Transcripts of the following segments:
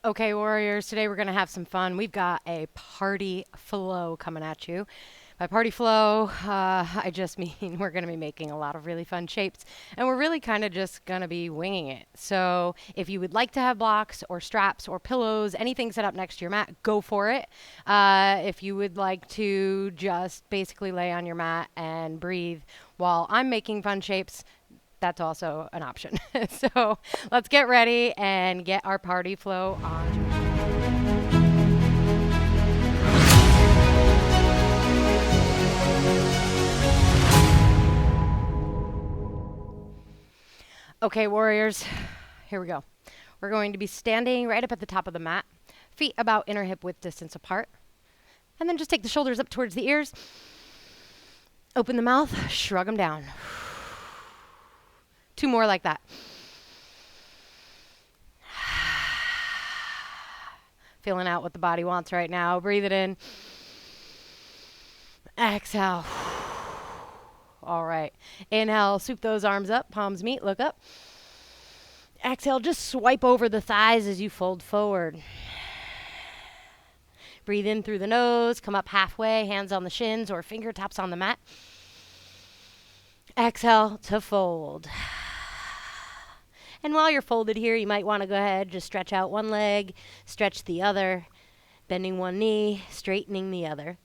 Okay, Warriors, today we're going to have some fun. We've got a party flow coming at you. By party flow, I just mean we're going to be making a lot of really fun shapes, and we're really kind of just going to be winging it. So if you would like to have blocks or straps or pillows, anything set up next to your mat, go for it. If you would like to just basically lay on your mat and breathe while I'm making fun shapes, that's also an option. So let's get ready and get our party flow on. Okay, Warriors, here we go. We're going to be standing right up at the top of the mat, feet about inner hip width distance apart. And then just take the shoulders up towards the ears. Open the mouth, shrug them down. Two more like that. Feeling out what the body wants right now. Breathe it in. Exhale. All right. Inhale, sweep those arms up, palms meet, look up. Exhale, just swipe over the thighs as you fold forward. Breathe in through the nose, come up halfway, hands on the shins or fingertips on the mat. Exhale to fold. And while you're folded here, you might want to go ahead, just stretch out one leg, stretch the other, bending one knee, straightening the other.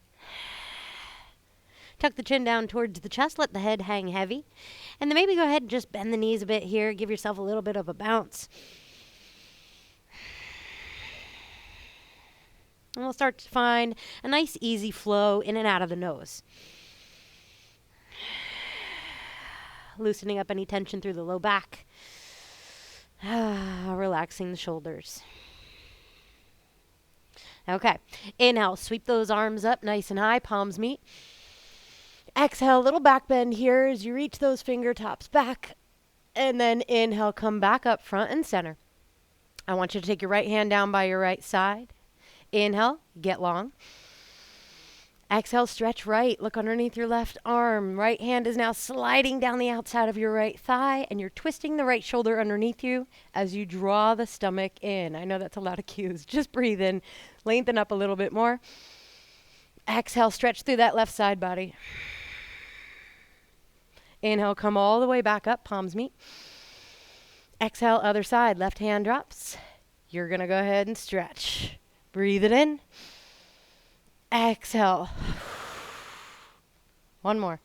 Tuck the chin down towards the chest, let the head hang heavy. And then maybe go ahead and just bend the knees a bit here, give yourself a little bit of a bounce. And we'll start to find a nice easy flow in and out of the nose. Loosening up any tension through the low back. Relaxing the shoulders. Okay, inhale, sweep those arms up nice and high, palms meet. Exhale, little back bend here as you reach those fingertips back. And then inhale, come back up front and center. I want you to take your right hand down by your right side. Inhale, get long. Exhale, stretch right. Look underneath your left arm. Right hand is now sliding down the outside of your right thigh, and you're twisting the right shoulder underneath you as you draw the stomach in. I know that's a lot of cues. Just breathe in. Lengthen up a little bit more. Exhale, stretch through that left side body. Inhale, come all the way back up, palms meet. Exhale, other side, left hand drops. You're going to go ahead and stretch. Breathe it in. Exhale. One more.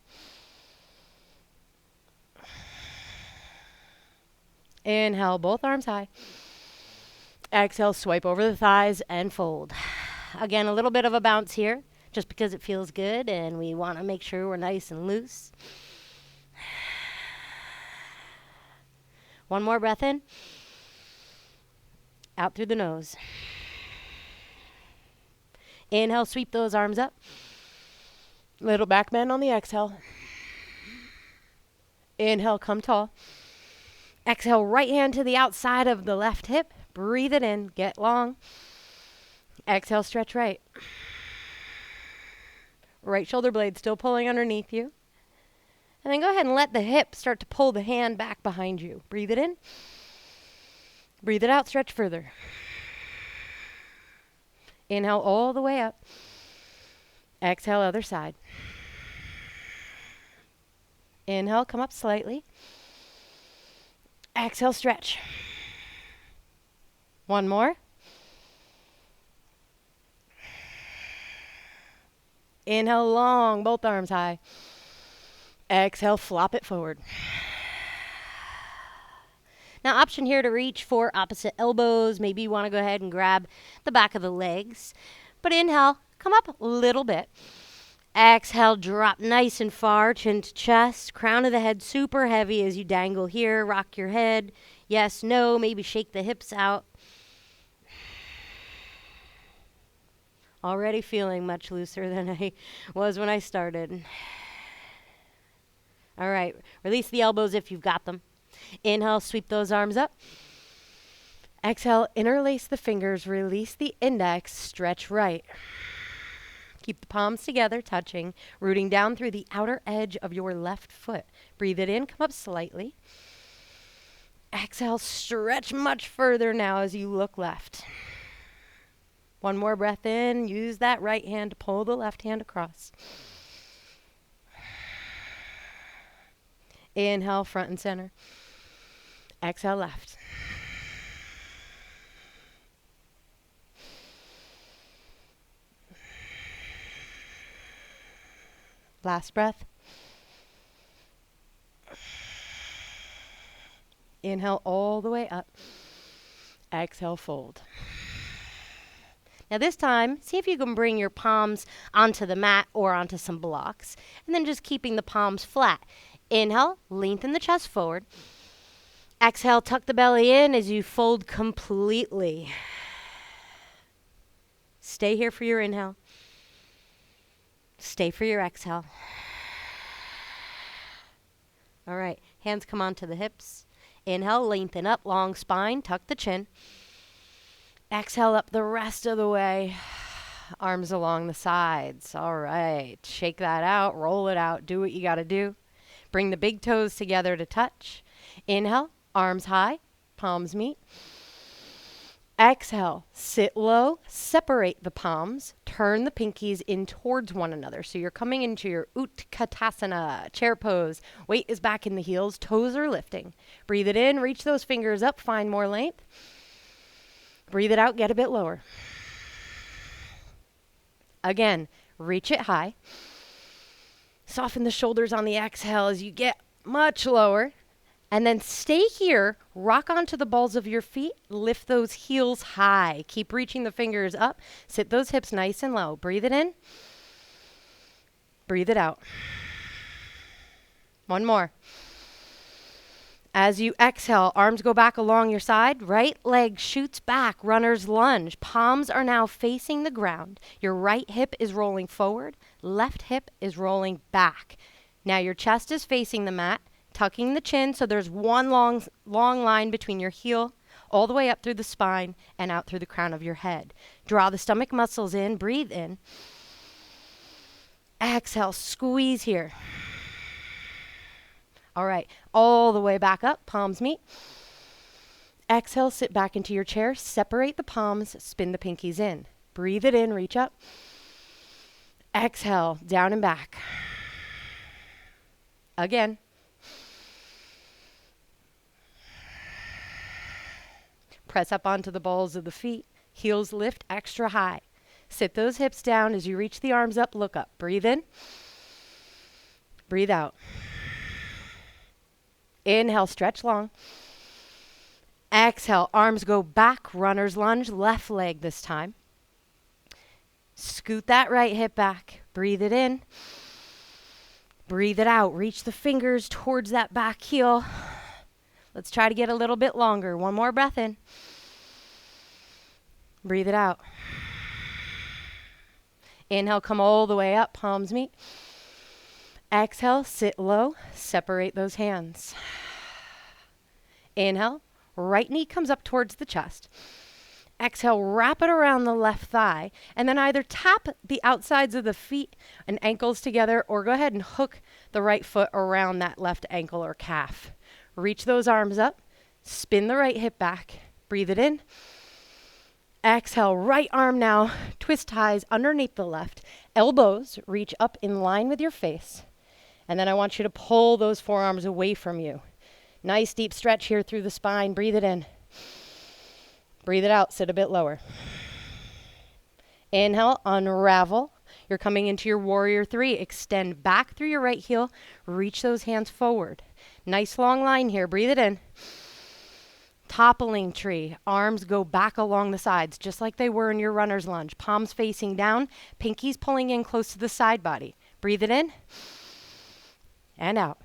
Inhale, both arms high. Exhale, swipe over the thighs and fold. Again, a little bit of a bounce here, just because it feels good and we want to make sure we're nice and loose. One more breath in. Out through the nose. Inhale, sweep those arms up. Little back bend on the exhale. Inhale, come tall. Exhale, right hand to the outside of the left hip. Breathe it in, get long. Exhale, stretch right. Right shoulder blade still pulling underneath you. And then go ahead and let the hip start to pull the hand back behind you. Breathe it in. Breathe it out, stretch further. Inhale all the way up. Exhale, other side. Inhale, come up slightly. Exhale, stretch. One more. Inhale, long, both arms high. Exhale, flop it forward. Now, option here to reach for opposite elbows. Maybe you want to go ahead and grab the back of the legs. But inhale, come up a little bit. Exhale, drop nice and far, chin to chest. Crown of the head super heavy as you dangle here. Rock your head. Yes, no, maybe shake the hips out. Already feeling much looser than I was when I started. All right, release the elbows if you've got them. Inhale, sweep those arms up. Exhale, interlace the fingers, release the index, stretch right. Keep the palms together, touching, rooting down through the outer edge of your left foot. Breathe it in, come up slightly. Exhale, stretch much further now as you look left. One more breath in. Use that right hand to pull the left hand across. Inhale, front and center. Exhale, left. Last breath. Inhale all the way up. Exhale, fold. Now this time, see if you can bring your palms onto the mat or onto some blocks. And then just keeping the palms flat. Inhale, lengthen the chest forward. Exhale, tuck the belly in as you fold completely. Stay here for your inhale. Stay for your exhale. All right, hands come onto the hips. Inhale, lengthen up, long spine, tuck the chin. Exhale up the rest of the way. Arms along the sides. All right, shake that out, roll it out, do what you got to do. Bring the big toes together to touch. Inhale, arms high, palms meet. Exhale, sit low, separate the palms, turn the pinkies in towards one another. So you're coming into your Utkatasana, chair pose. Weight is back in the heels, toes are lifting. Breathe it in, reach those fingers up, find more length. Breathe it out, get a bit lower. Again, reach it high. Soften the shoulders on the exhale as you get much lower. And then stay here, rock onto the balls of your feet, lift those heels high. Keep reaching the fingers up, sit those hips nice and low. Breathe it in, breathe it out. One more. As you exhale, arms go back along your side, right leg shoots back, runner's lunge. Palms are now facing the ground. Your right hip is rolling forward, left hip is rolling back. Now your chest is facing the mat. Tucking the chin so there's one long line between your heel all the way up through the spine and out through the crown of your head. Draw the stomach muscles in, breathe in. Exhale, squeeze here. All right, all the way back up, palms meet. Exhale, sit back into your chair, separate the palms, spin the pinkies in. Breathe it in, reach up. Exhale, down and back. Again. Press up onto the balls of the feet. Heels lift extra high. Sit those hips down as you reach the arms up, look up. Breathe in. Breathe out. Inhale, stretch long. Exhale, arms go back, runner's lunge, left leg this time. Scoot that right hip back. Breathe it in. Breathe it out. Reach the fingers towards that back heel. Let's try to get a little bit longer. One more breath in. Breathe it out. Inhale, come all the way up, palms meet. Exhale, sit low, separate those hands. Inhale, right knee comes up towards the chest. Exhale, wrap it around the left thigh, and then either tap the outsides of the feet and ankles together, or go ahead and hook the right foot around that left ankle or calf. Reach those arms up, spin the right hip back, breathe it in. Exhale, right arm now, twist ties underneath the left. Elbows reach up in line with your face. And then I want you to pull those forearms away from you. Nice deep stretch here through the spine. Breathe it in. Breathe it out, sit a bit lower. Inhale, unravel. You're coming into your warrior three. Extend back through your right heel. Reach those hands forward. Nice long line here. Breathe it in. Toppling tree. Arms go back along the sides, just like they were in your runner's lunge. Palms facing down. Pinkies pulling in close to the side body. Breathe it in. And out.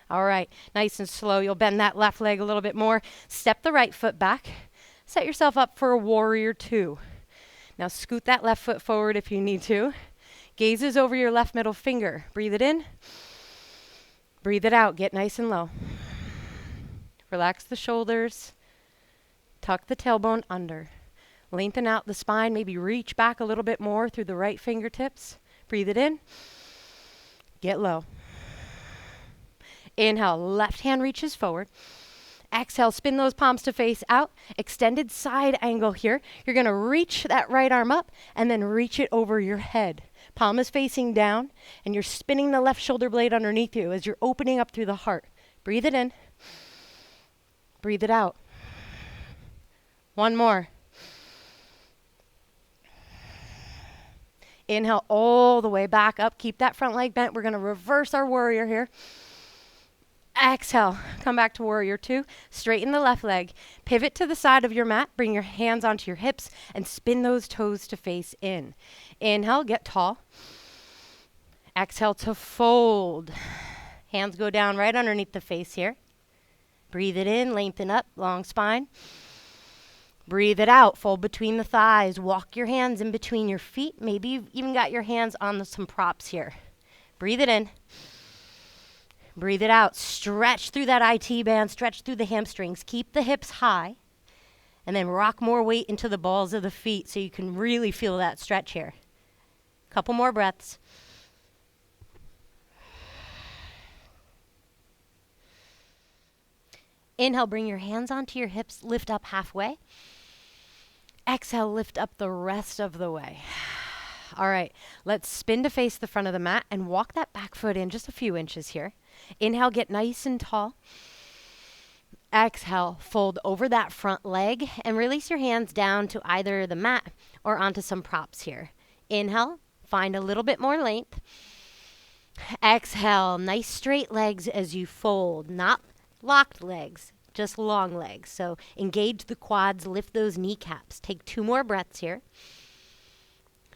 All right, nice and slow. You'll bend that left leg a little bit more. Step the right foot back. Set yourself up for a warrior two. Now scoot that left foot forward if you need to. Gazes over your left middle finger. Breathe it in. Breathe it out. Get nice and low. Relax the shoulders. Tuck the tailbone under. Lengthen out the spine. Maybe reach back a little bit more through the right fingertips. Breathe it in. Get low. Inhale, left hand reaches forward. Exhale, spin those palms to face out. Extended side angle here. You're going to reach that right arm up and then reach it over your head. Palm is facing down, and you're spinning the left shoulder blade underneath you as you're opening up through the heart. Breathe it in. Breathe it out. One more. Inhale all the way back up. Keep that front leg bent. We're going to reverse our warrior here. Exhale, come back to warrior two. Straighten the left leg. Pivot to the side of your mat. Bring your hands onto your hips and spin those toes to face in. Inhale, get tall. Exhale to fold. Hands go down right underneath the face here. Breathe it in, lengthen up, long spine. Breathe it out, fold between the thighs. Walk your hands in between your feet. Maybe you've even got your hands on some props here. Breathe it in. Breathe it out. Stretch through that IT band. Stretch through the hamstrings. Keep the hips high. And then rock more weight into the balls of the feet so you can really feel that stretch here. Couple more breaths. Inhale, bring your hands onto your hips. Lift up halfway. Exhale, lift up the rest of the way. All right, let's spin to face the front of the mat and walk that back foot in just a few inches here. Inhale, get nice and tall. Exhale, fold over that front leg and release your hands down to either the mat or onto some props here. Inhale, find a little bit more length. Exhale, nice straight legs as you fold, not locked legs, just long legs. So engage the quads, lift those kneecaps. Take 2 more breaths here.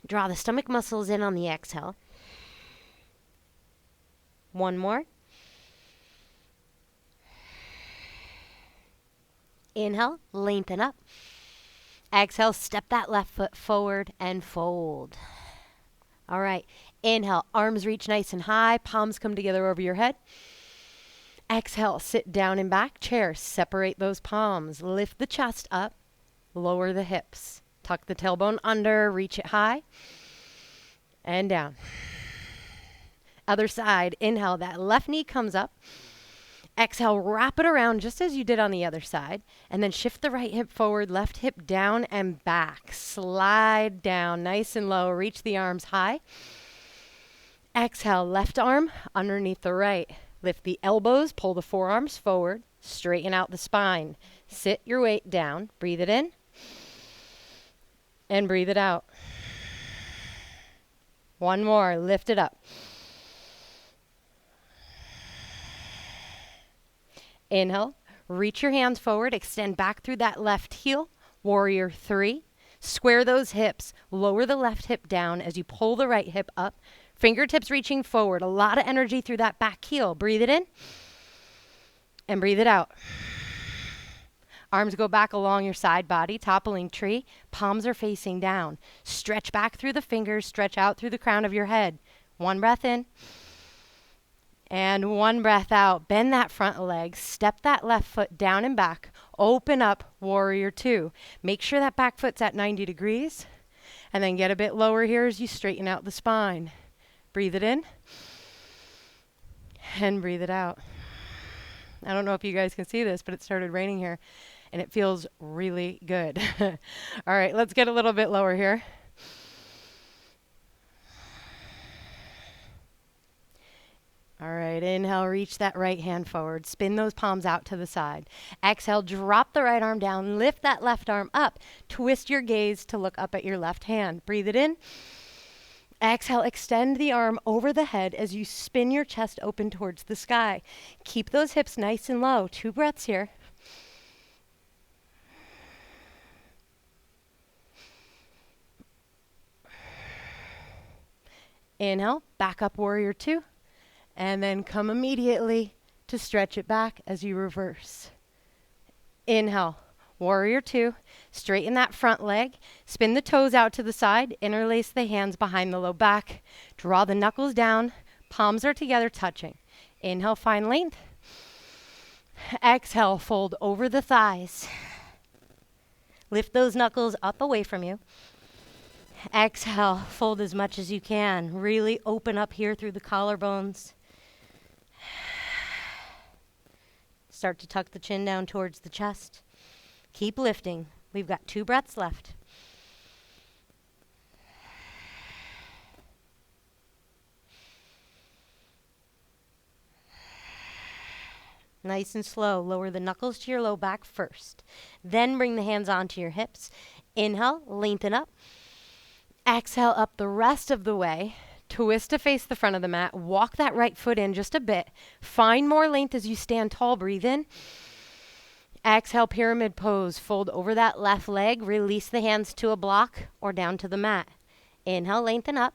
Draw the stomach muscles in on the exhale. 1 more. Inhale, lengthen up. Exhale, step that left foot forward and fold. All right, inhale, arms reach nice and high, palms come together over your head. Exhale, sit down and back, chair, separate those palms, lift the chest up, lower the hips. Tuck the tailbone under, reach it high, and down. Other side, inhale, that left knee comes up. Exhale, wrap it around just as you did on the other side, and then shift the right hip forward, left hip down and back. Slide down nice and low, reach the arms high. Exhale, left arm underneath the right. Lift the elbows, pull the forearms forward, straighten out the spine. Sit your weight down, breathe it in, and breathe it out. 1 more, lift it up. Inhale, reach your hands forward, extend back through that left heel, warrior 3. Square those hips, lower the left hip down as you pull the right hip up. Fingertips reaching forward, a lot of energy through that back heel. Breathe it in and breathe it out. Arms go back along your side body, toppling tree. Palms are facing down. Stretch back through the fingers, stretch out through the crown of your head. 1 breath in and 1 breath out. Bend that front leg, step that left foot down and back. Open up, warrior 2. Make sure that back foot's at 90 degrees. And then get a bit lower here as you straighten out the spine. Breathe it in and breathe it out. I don't know if you guys can see this, but it started raining here and it feels really good. All right, let's get a little bit lower here. All right, inhale, reach that right hand forward. Spin those palms out to the side. Exhale, drop the right arm down. Lift that left arm up. Twist your gaze to look up at your left hand. Breathe it in. Exhale, extend the arm over the head as you spin your chest open towards the sky. Keep those hips nice and low. 2 breaths here. Inhale, back up, warrior 2. And then come immediately to stretch it back as you reverse. Inhale, warrior 2. Straighten that front leg. Spin the toes out to the side. Interlace the hands behind the low back. Draw the knuckles down. Palms are together, touching. Inhale, find length. Exhale, fold over the thighs. Lift those knuckles up away from you. Exhale, fold as much as you can. Really open up here through the collarbones. Start to tuck the chin down towards the chest. Keep lifting. We've got 2 breaths left. Nice and slow. Lower the knuckles to your low back first. Then bring the hands onto your hips. Inhale, lengthen up. Exhale up the rest of the way. Twist to face the front of the mat. Walk that right foot in just a bit. Find more length as you stand tall. Breathe in. Exhale, pyramid pose. Fold over that left leg. Release the hands to a block or down to the mat. Inhale, lengthen up.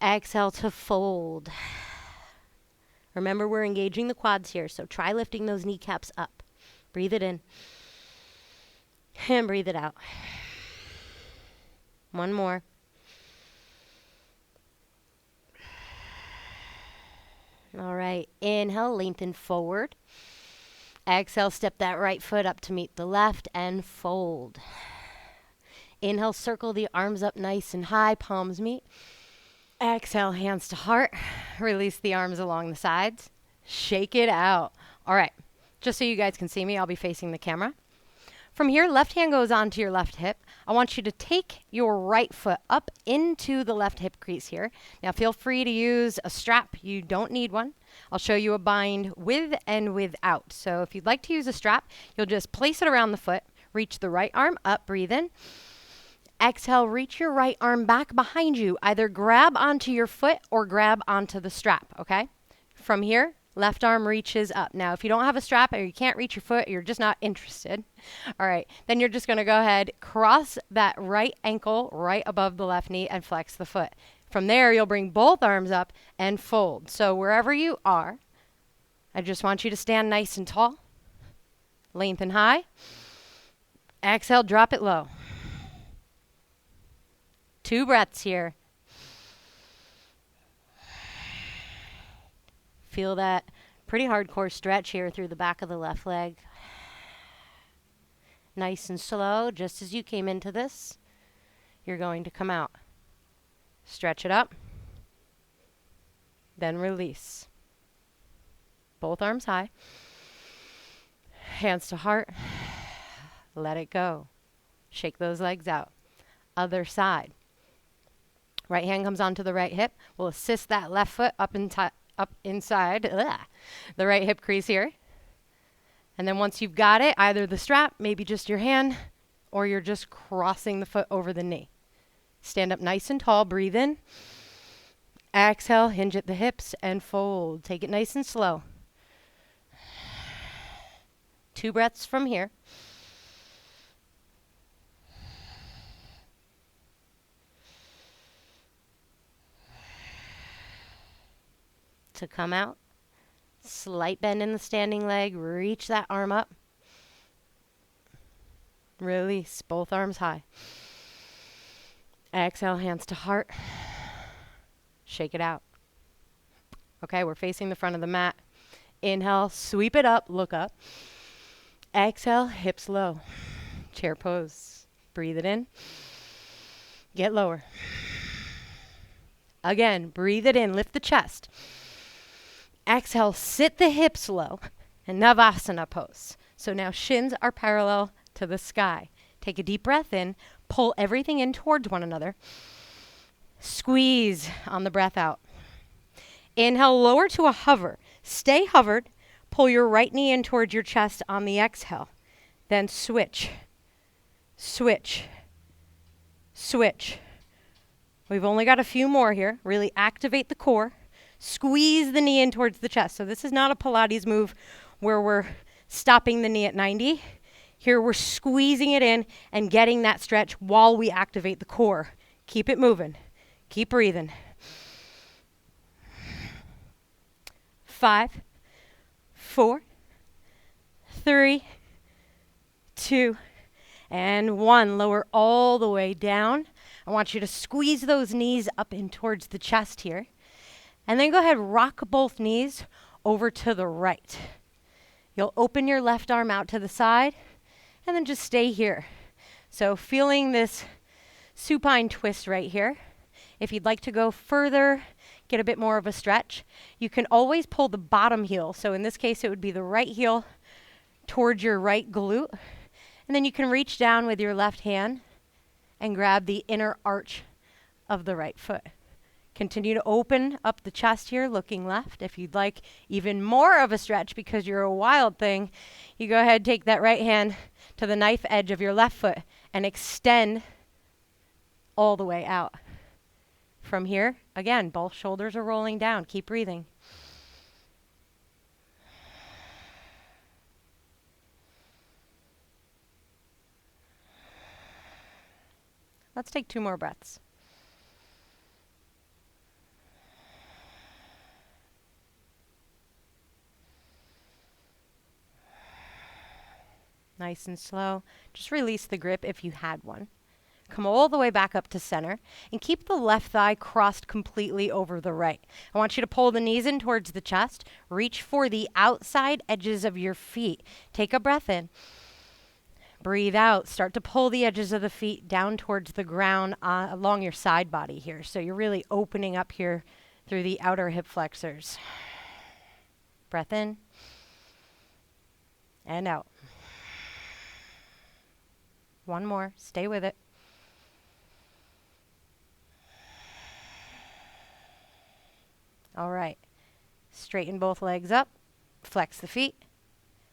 Exhale to fold. Remember, we're engaging the quads here, so try lifting those kneecaps up. Breathe it in. And breathe it out. One more. All right. Inhale, lengthen forward. Exhale, step that right foot up to meet the left and fold. Inhale, circle the arms up nice and high, palms meet. Exhale, hands to heart. Release the arms along the sides. Shake it out. All right. Just so you guys can see me, I'll be facing the camera. From here, left hand goes onto your left hip. I want you to take your right foot up into the left hip crease here. Now feel free to use a strap. You don't need one. I'll show you a bind with and without. So if you'd like to use a strap, you'll just place it around the foot. Reach the right arm up, breathe in. Exhale, reach your right arm back behind you. Either grab onto your foot or grab onto the strap, okay? From here, left arm reaches up. Now, if you don't have a strap or you can't reach your foot, you're just not interested. All right, then you're just going to go ahead, cross that right ankle right above the left knee and flex the foot. From there, you'll bring both arms up and fold. So wherever you are, I just want you to stand nice and tall. Lengthen high. Exhale, drop it low. 2 breaths here. Feel that pretty hardcore stretch here through the back of the left leg. Nice and slow, just as you came into this, you're going to come out. Stretch it up, then release. Both arms high. Hands to heart. Let it go. Shake those legs out. Other side. Right hand comes onto the right hip. We'll assist that left foot up inside the right hip crease here. And then once you've got it, either the strap, maybe just your hand, or you're just crossing the foot over the knee. Stand up nice and tall. Breathe in. Exhale, hinge at the hips and fold. Take it nice and slow. 2 breaths from here. To come out. Slight bend in the standing leg. Reach that arm up. Release. Both arms high. Exhale, hands to heart. Shake it out. Okay, we're facing the front of the mat. Inhale, sweep it up, look up. Exhale, hips low. Chair pose. Breathe it in. Get lower. Again, breathe it in. Lift the chest. Exhale, sit the hips low, and Navasana pose. So now shins are parallel to the sky. Take a deep breath in, pull everything in towards one another. Squeeze on the breath out. Inhale, lower to a hover. Stay hovered. Pull your right knee in towards your chest on the exhale. Then switch, switch, switch. We've only got a few more here. Really activate the core. Squeeze the knee in towards the chest. So this is not a Pilates move where we're stopping the knee at 90. Here we're squeezing it in and getting that stretch while we activate the core. Keep it moving. Keep breathing. 5, 4, 3, 2, and 1. Lower all the way down. I want you to squeeze those knees up in towards the chest here. And then go ahead, rock both knees over to the right. You'll open your left arm out to the side and then just stay here. So feeling this supine twist right here. If you'd like to go further, get a bit more of a stretch, you can always pull the bottom heel. So in this case, it would be the right heel towards your right glute. And then you can reach down with your left hand and grab the inner arch of the right foot. Continue to open up the chest here, looking left. If you'd like even more of a stretch because you're a wild thing, you go ahead, take that right hand to the knife edge of your left foot and extend all the way out. From here, again, both shoulders are rolling down. Keep breathing. Let's take 2 more breaths. Nice and slow. Just release the grip if you had one. Come all the way back up to center and keep the left thigh crossed completely over the right. I want you to pull the knees in towards the chest. Reach for the outside edges of your feet. Take a breath in. Breathe out. Start to pull the edges of the feet down towards the ground along your side body here. So you're really opening up here through the outer hip flexors. Breath in and out. One more. Stay with it. All right. Straighten both legs up. Flex the feet.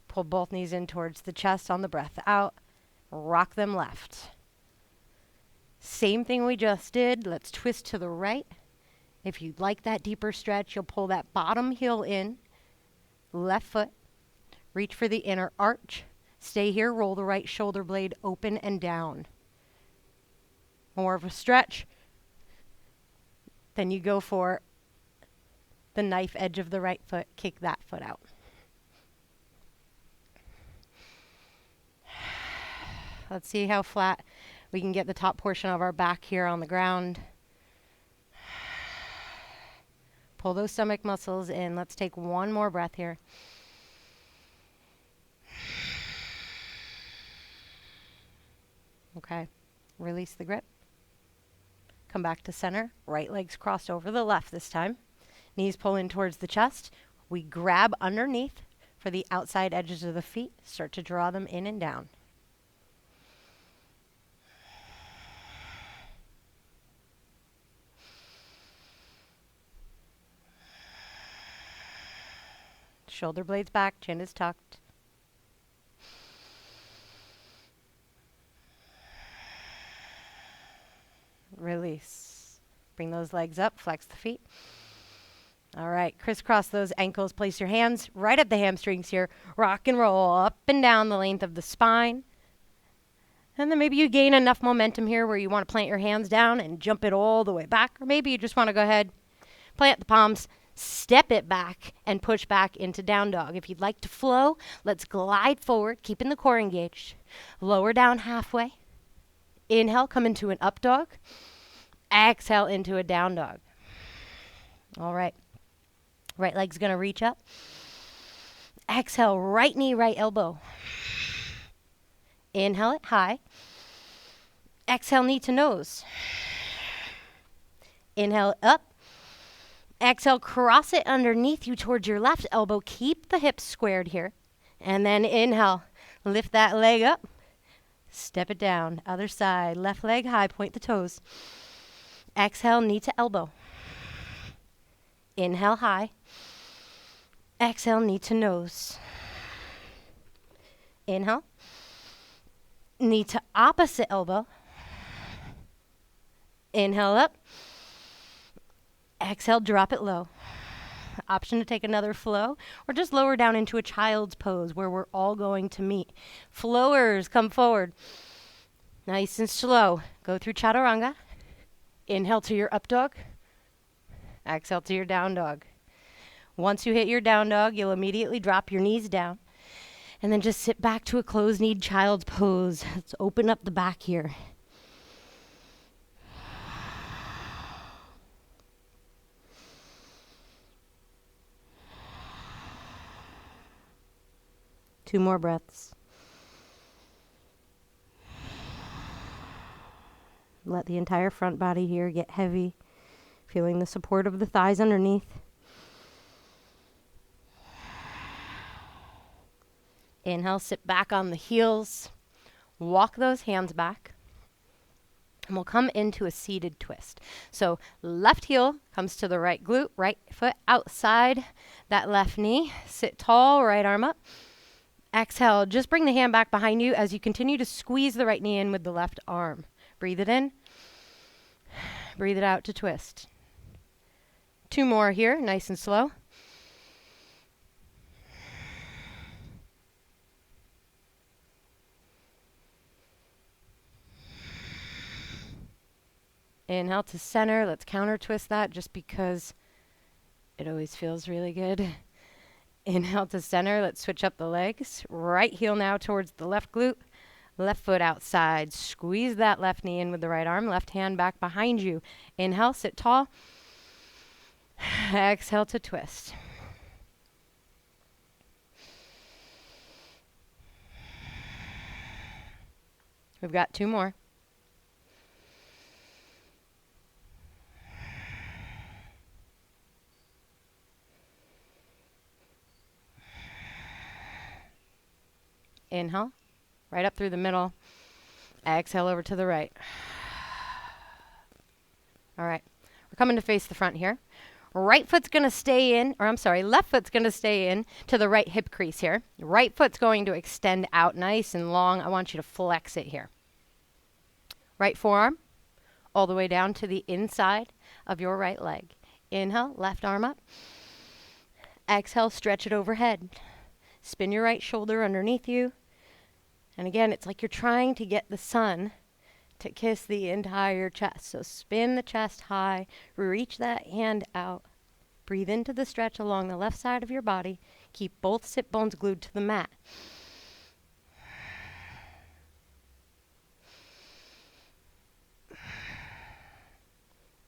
Pull both knees in towards the chest on the breath out. Rock them left. Same thing we just did. Let's twist to the right. If you'd like that deeper stretch, you'll pull that bottom heel in. Left foot. Reach for the inner arch. Stay here. Roll the right shoulder blade open and down. More of a stretch. Then you go for the knife edge of the right foot. Kick that foot out. Let's see how flat we can get the top portion of our back here on the ground. Pull those stomach muscles in. Let's take one more breath here. Okay. Release the grip. Come back to center. Right leg's crossed over the left this time. Knees pull in towards the chest. We grab underneath for the outside edges of the feet. Start to draw them in and down. Shoulder blades back, chin is tucked. Release. Bring those legs up, flex the feet. All right, crisscross those ankles. Place your hands right at the hamstrings here. Rock and roll up and down the length of the spine. And then maybe you gain enough momentum here where you want to plant your hands down and jump it all the way back. Or maybe you just want to go ahead, plant the palms, step it back, and push back into down dog. If you'd like to flow, let's glide forward, keeping the core engaged. Lower down halfway. Inhale, come into an up dog. Exhale into a down dog. All right. Right leg's going to reach up. Exhale, right knee, right elbow. Inhale it high. Exhale, knee to nose. Inhale it up. Exhale, cross it underneath you towards your left elbow. Keep the hips squared here. And then inhale, lift that leg up. Step it down. Other side. Left leg high, point the toes. Exhale, knee to elbow. Inhale high. Exhale, knee to nose. Inhale. Knee to opposite elbow. Inhale up. Exhale, drop it low. Option to take another flow or just lower down into a child's pose where we're all going to meet. Flowers, come forward. Nice and slow. Go through chaturanga. Inhale to your up dog. Exhale to your down dog. Once you hit your down dog, you'll immediately drop your knees down. And then just sit back to a closed-kneed child's pose. Let's open up the back here. Two more breaths. Let the entire front body here get heavy. Feeling the support of the thighs underneath. Inhale, sit back on the heels. Walk those hands back. And we'll come into a seated twist. So left heel comes to the right glute, right foot outside that left knee. Sit tall, right arm up. Exhale, just bring the hand back behind you as you continue to squeeze the right knee in with the left arm. Breathe it in. Breathe it out to twist. 2 more here, nice and slow. Inhale to center. Let's counter twist that just because it always feels really good. Inhale to center. Let's switch up the legs. Right heel now towards the left glute. Left foot outside. Squeeze that left knee in with the right arm. Left hand back behind you. Inhale, sit tall. Exhale to twist. We've got 2 more. Inhale, right up through the middle. Exhale over to the right. All right, we're coming to face the front here. Right foot's going to stay in, left foot's going to stay in to the right hip crease here. Right foot's going to extend out nice and long. I want you to flex it here. Right forearm all the way down to the inside of your right leg. Inhale, left arm up. Exhale, stretch it overhead. Spin your right shoulder underneath you. And again, it's like you're trying to get the sun to kiss the entire chest. So spin the chest high, reach that hand out. Breathe into the stretch along the left side of your body. Keep both sit bones glued to the mat.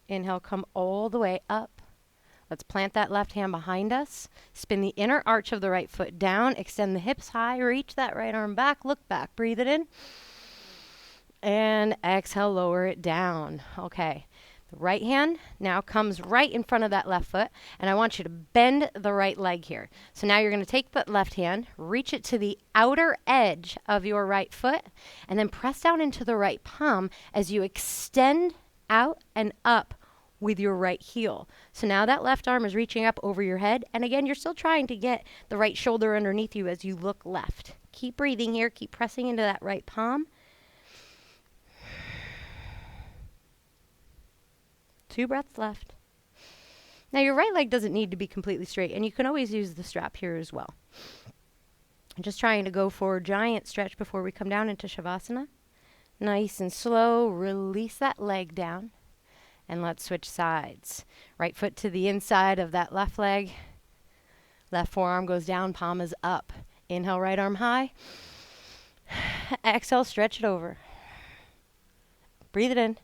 Inhale, come all the way up. Let's plant that left hand behind us. Spin the inner arch of the right foot down. Extend the hips high. Reach that right arm back. Look back. Breathe it in. And exhale, lower it down. Okay. The right hand now comes right in front of that left foot. And I want you to bend the right leg here. So now you're going to take that left hand, reach it to the outer edge of your right foot, and then press down into the right palm as you extend out and up with your right heel. So now that left arm is reaching up over your head. And again, you're still trying to get the right shoulder underneath you as you look left. Keep breathing here. Keep pressing into that right palm. 2 breaths left. Now your right leg doesn't need to be completely straight, and you can always use the strap here as well. I'm just trying to go for a giant stretch before we come down into Shavasana. Nice and slow. Release that leg down. And let's switch sides. Right foot to the inside of that left leg. Left forearm goes down, palm is up. Inhale, right arm high. Exhale, stretch it over. Breathe it in.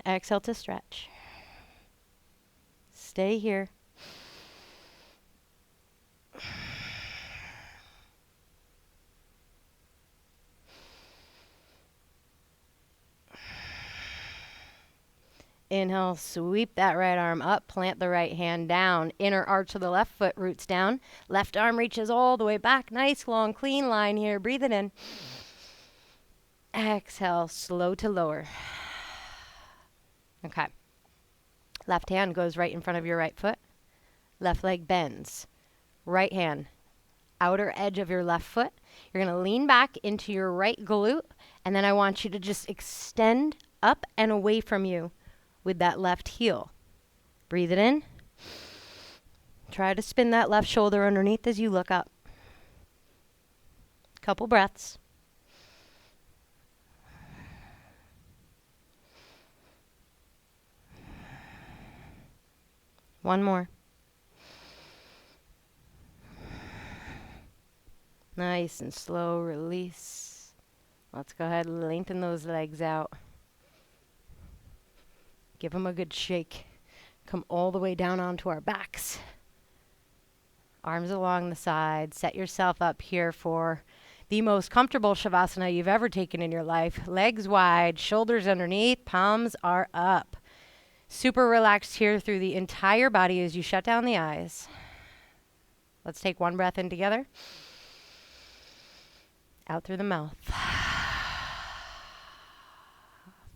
Exhale to stretch. Stay here. Inhale, sweep that right arm up, plant the right hand down. Inner arch of the left foot roots down. Left arm reaches all the way back. Nice, long, clean line here. Breathe it in. Exhale, slow to lower. Okay. Left hand goes right in front of your right foot. Left leg bends. Right hand, outer edge of your left foot. You're going to lean back into your right glute, and then I want you to just extend up and away from you with that left heel. Breathe it in. Try to spin that left shoulder underneath as you look up. Couple breaths. One more. Nice and slow release. Let's go ahead and lengthen those legs out. Give them a good shake. Come all the way down onto our backs. Arms along the side. Set yourself up here for the most comfortable Shavasana you've ever taken in your life. Legs wide, shoulders underneath, palms are up. Super relaxed here through the entire body as you shut down the eyes. Let's take one breath in together. Out through the mouth.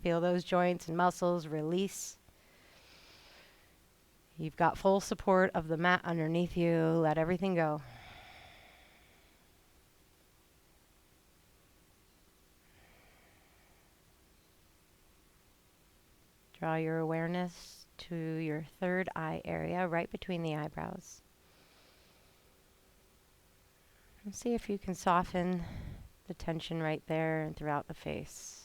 Feel those joints and muscles release. You've got full support of the mat underneath you. Let everything go. Draw your awareness to your third eye area, right between the eyebrows. And see if you can soften the tension right there and throughout the face.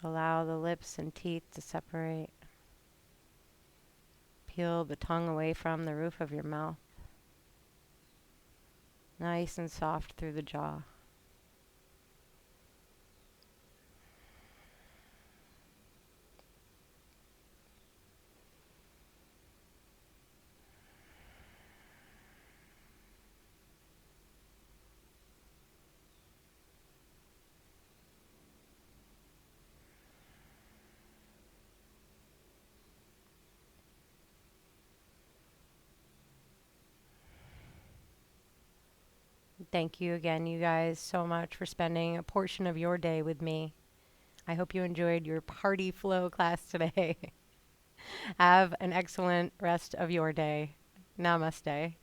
Allow the lips and teeth to separate. Peel the tongue away from the roof of your mouth. Nice and soft through the jaw. Thank you again, you guys, so much for spending a portion of your day with me. I hope you enjoyed your party flow class today. Have an excellent rest of your day. Namaste.